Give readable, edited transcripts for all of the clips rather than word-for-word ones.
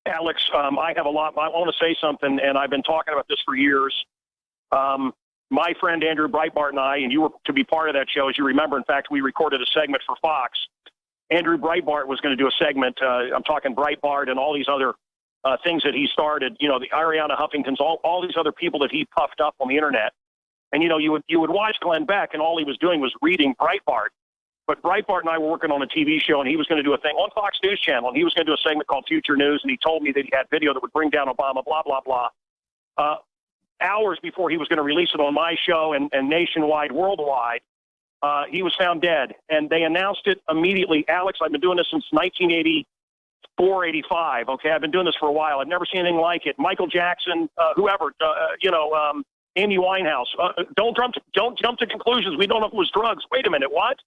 Alex, I have a lot. I want to say something, and I've been talking about this for years. My friend Andrew Breitbart and I, and you were to be part of that show, as you remember. In fact, we recorded a segment for Fox. Andrew Breitbart was going to do a segment. I'm talking Breitbart and all these other things that he started. You know, the Ariana Huffingtons, all these other people that he puffed up on the internet. And you know, you would watch Glenn Beck, and all he was doing was reading Breitbart. But Breitbart and I were working on a TV show, and he was going to do a thing on Fox News Channel, and he was going to do a segment called Future News, and he told me that he had video that would bring down Obama, blah, blah, blah. Hours before he was going to release it on my show and nationwide, worldwide, he was found dead. And they announced it immediately. Alex, I've been doing this since 1984, 85. Okay, I've been doing this for a while. I've never seen anything like it. Michael Jackson, whoever, Amy Winehouse. Don't jump to conclusions. We don't know if it was drugs. Wait a minute, what?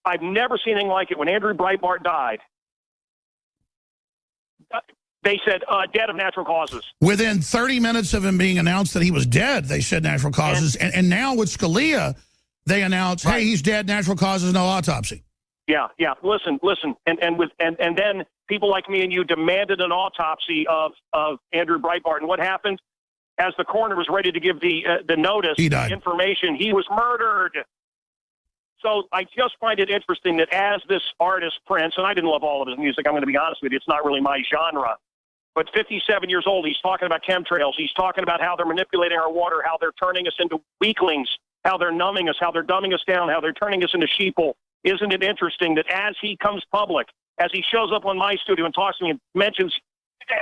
I've never seen anything like it. When Andrew Breitbart died, they said dead of natural causes. Within 30 minutes of him being announced that he was dead, they said natural causes. And now with Scalia, they announced, hey, he's dead, natural causes, no autopsy. Yeah. Listen. And then people like me and you demanded an autopsy of Andrew Breitbart. And what happened? As the coroner was ready to give the notice, the information, he was murdered. So I just find it interesting that as this artist, Prince, and I didn't love all of his music, I'm going to be honest with you, it's not really my genre, but 57 years old, he's talking about chemtrails, he's talking about how they're manipulating our water, how they're turning us into weaklings, how they're numbing us, how they're dumbing us down, how they're turning us into sheeple. Isn't it interesting that as he comes public, as he shows up on my studio and talks to me and mentions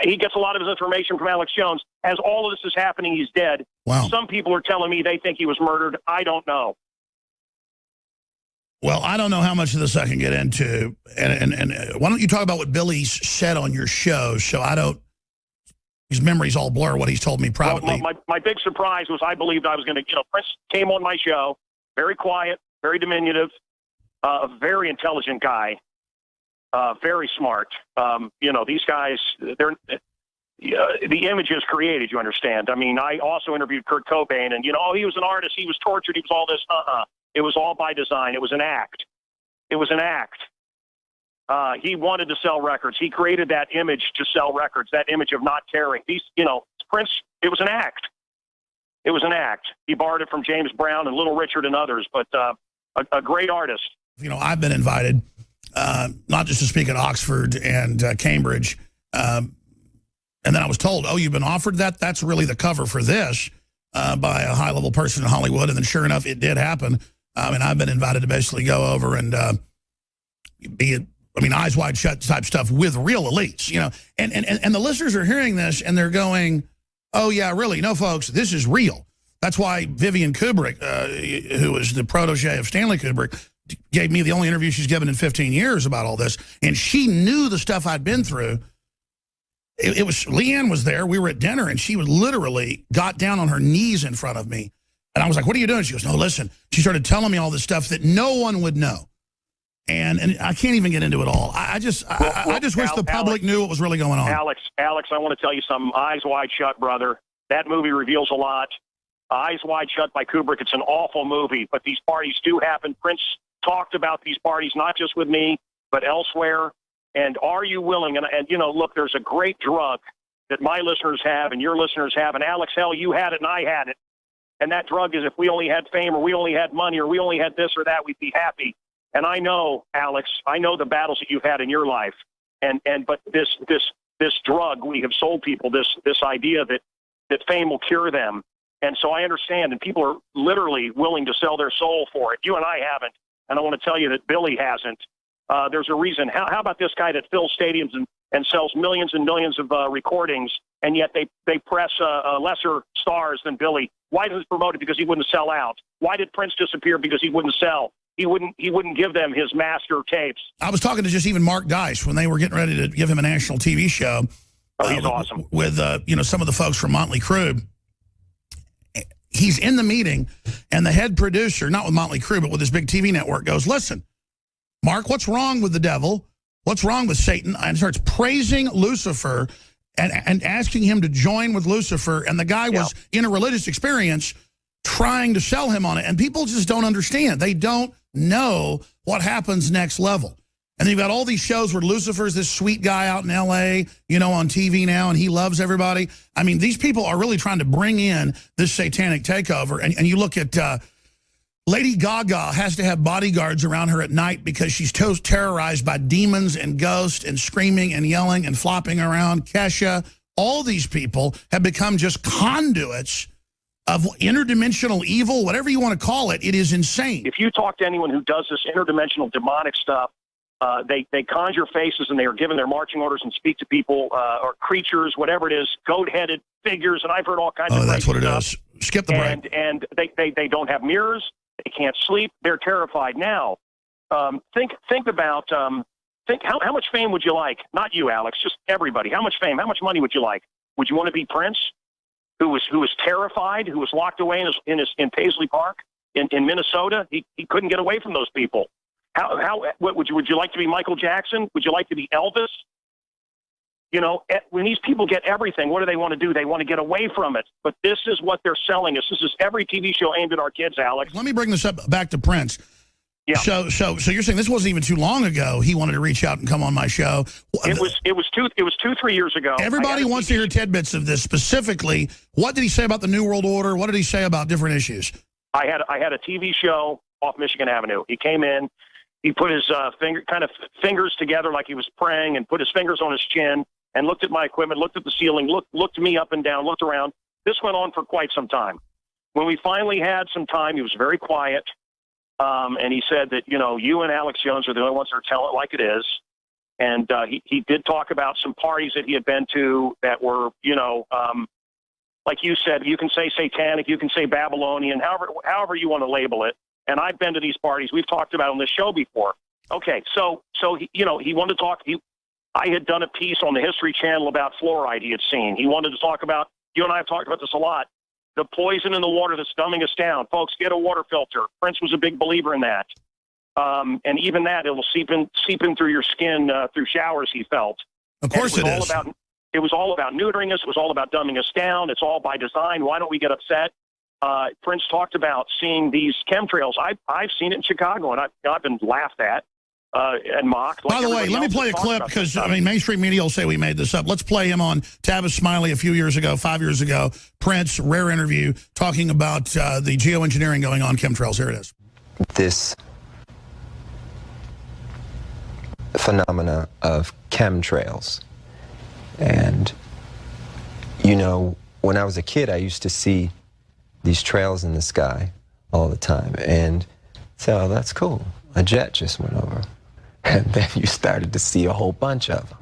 he gets a lot of his information from Alex Jones, as all of this is happening, he's dead. Wow. Some people are telling me they think he was murdered. I don't know. Well, I don't know how much of this I can get into, and why don't you talk about what Billy said on your show, so I don't, his memories all blur what he's told me privately. Well, my big surprise was I believed I was going to, Prince came on my show, very quiet, very diminutive, a very intelligent guy, very smart. These guys, they're, the image is created, you understand. I mean, I also interviewed Kurt Cobain, and, he was an artist, he was tortured, he was all this, It was all by design. It was an act. It was an act. He wanted to sell records. He created that image to sell records, that image of not caring. Prince, it was an act. It was an act. He borrowed it from James Brown and Little Richard and others, but a great artist. I've been invited, not just to speak at Oxford and Cambridge, and then I was told, oh, you've been offered that? That's really the cover for this by a high-level person in Hollywood, and then sure enough, it did happen. And I've been invited to basically go over and eyes wide shut type stuff with real elites, And the listeners are hearing this, and they're going, oh, yeah, really? No, folks, this is real. That's why Vivian Kubrick, who was the protege of Stanley Kubrick, gave me the only interview she's given in 15 years about all this. And she knew the stuff I'd been through. It was, Leanne was there. We were at dinner, and she was literally got down on her knees in front of me. And I was like, what are you doing? She goes, no, listen. She started telling me all this stuff that no one would know. And I can't even get into it all. I just wish the public knew what was really going on. Alex, I want to tell you something. Eyes Wide Shut, brother. That movie reveals a lot. Eyes Wide Shut by Kubrick. It's an awful movie, but these parties do happen. Prince talked about these parties, not just with me, but elsewhere. And are you willing? And look, there's a great drug that my listeners have and your listeners have. And Alex, hell, you had it and I had it. And that drug is if we only had fame or we only had money or we only had this or that, we'd be happy. And I know, Alex, I know the battles that you've had in your life. But this drug we have sold people, this idea that fame will cure them. And so I understand, and people are literally willing to sell their soul for it. You and I haven't. And I want to tell you that Billy hasn't. There's a reason. How about this guy that fills stadiums and sells millions and millions of recordings, and yet they press lesser stars than Billy? Why does he promote it? Because he wouldn't sell out. Why did Prince disappear? Because he wouldn't sell. He wouldn't give them his master tapes. I was talking to just even Mark Dice when they were getting ready to give him a national TV show. Oh, he's awesome. With some of the folks from Motley Crue. He's in the meeting, and the head producer, not with Motley Crue, but with this big TV network, goes, listen, Mark, what's wrong with the devil? What's wrong with Satan? And starts praising Lucifer and asking him to join with Lucifer. And the guy was in a religious experience trying to sell him on it. And people just don't understand. They don't know what happens next level. And you've got all these shows where Lucifer's this sweet guy out in L.A., you know, on TV now, and he loves everybody. I mean, these people are really trying to bring in this satanic takeover. And you look at Lady Gaga has to have bodyguards around her at night because she's terrorized by demons and ghosts and screaming and yelling and flopping around. Kesha, all these people have become just conduits of interdimensional evil, whatever you want to call it. It is insane. If you talk to anyone who does this interdimensional demonic stuff, they conjure faces and they are given their marching orders and speak to people or creatures, whatever it is, goat-headed figures, and I've heard all kinds of stuff. Oh, that's what it is. Skip the break. And they don't have mirrors. They can't sleep. They're terrified now. Think about how much fame would you like? Not you, Alex, just everybody. How much fame? How much money would you like? Would you want to be Prince, who was terrified, who was locked away in Paisley Park in Minnesota? He couldn't get away from those people. What would you like to be Michael Jackson? Would you like to be Elvis? You know, when these people get everything, what do they want to do? They want to get away from it. But this is what they're selling us. This is every TV show aimed at our kids, Alex. Let me bring this up back to Prince. Yeah. So you're saying this wasn't even too long ago. He wanted to reach out and come on my show. It was 2-3 years ago. Everybody wants to hear tidbits of this. Specifically, what did he say about the New World Order? What did he say about different issues? I had a TV show off Michigan Avenue. He came in. He put his fingers together like he was praying and put his fingers on his chin and looked at my equipment, looked at the ceiling, looked me up and down, looked around. This went on for quite some time. When we finally had some time, he was very quiet. And he said that, you know, you and Alex Jones are the only ones that are telling it like it is. And he did talk about some parties that he had been to that were, you know, like you said, you can say satanic, you can say Babylonian, however you want to label it. And I've been to these parties. We've talked about on this show before. Okay, so he, you know, he wanted to talk. I had done a piece on the History Channel about fluoride he had seen. He wanted to talk about, you and I have talked about this a lot, the poison in the water that's dumbing us down. Folks, get a water filter. Prince was a big believer in that. And even that, it will seep in through your skin through showers, he felt. Of course it is. It was all about neutering us. It was all about dumbing us down. It's all by design. Why don't we get upset? Prince talked about seeing these chemtrails. I've seen it in Chicago, and I've been laughed at and mocked. By the way, let me play a clip because, I mean, mainstream media will say we made this up. Let's play him on Tavis Smiley a few years ago, 5 years ago. Prince, rare interview, talking about the geoengineering going on chemtrails. Here it is. This phenomena of chemtrails. And, you know, when I was a kid, I used to see these trails in the sky all the time and say, oh, that's cool. A jet just went over. And then you started to see a whole bunch of them.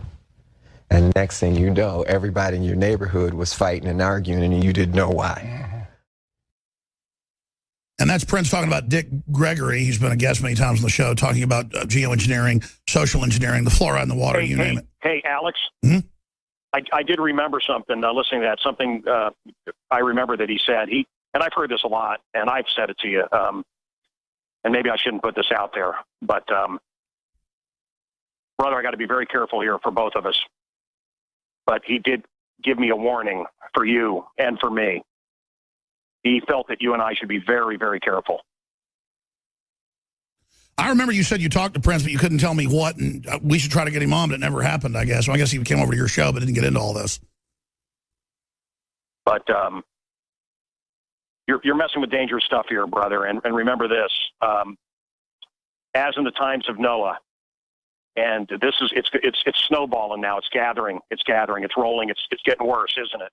And next thing you know, everybody in your neighborhood was fighting and arguing and you didn't know why. And that's Prince talking about Dick Gregory. He's been a guest many times on the show talking about geoengineering, social engineering, the fluoride in the water, you name it. Hey, Alex. Mm-hmm. I did remember something, listening to that, something I remember that he said. And I've heard this a lot, and I've said it to you, and maybe I shouldn't put this out there, but, brother, I got to be very careful here for both of us. But he did give me a warning for you and for me. He felt that you and I should be very, very careful. I remember you said you talked to Prince, but you couldn't tell me what, and we should try to get him on, but it never happened, I guess. Well, I guess he came over to your show, but didn't get into all this. But you're messing with dangerous stuff here, brother. And remember this, as in the times of Noah, and this is it's snowballing now. It's gathering. It's rolling. It's getting worse, isn't it?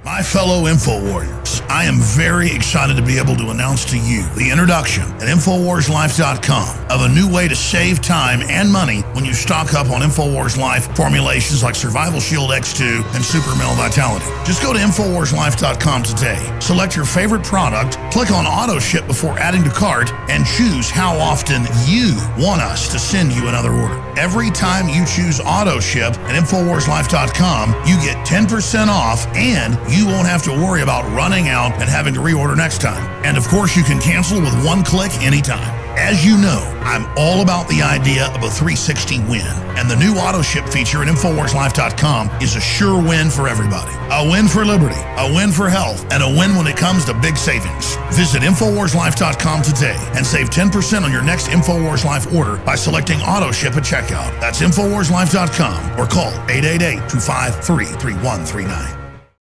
My fellow Infowarriors, I am very excited to be able to announce to you the introduction at InfowarsLife.com of a new way to save time and money when you stock up on Infowars Life formulations like Survival Shield X2 and Super Male Vitality. Just go to InfowarsLife.com today, select your favorite product, click on Auto Ship before adding to cart, and choose how often you want us to send you another order. Every time you choose Auto Ship at InfowarsLife.com, you get 10% off and you won't have to worry about running out and having to reorder next time. And of course, you can cancel with one click anytime. As you know, I'm all about the idea of a 360 win, and the new auto ship feature at InfowarsLife.com is a sure win for everybody. A win for liberty, a win for health, and a win when it comes to big savings. Visit InfowarsLife.com today and save 10% on your next Infowars Life order by selecting auto ship at checkout. That's InfowarsLife.com or call 888-253-3139.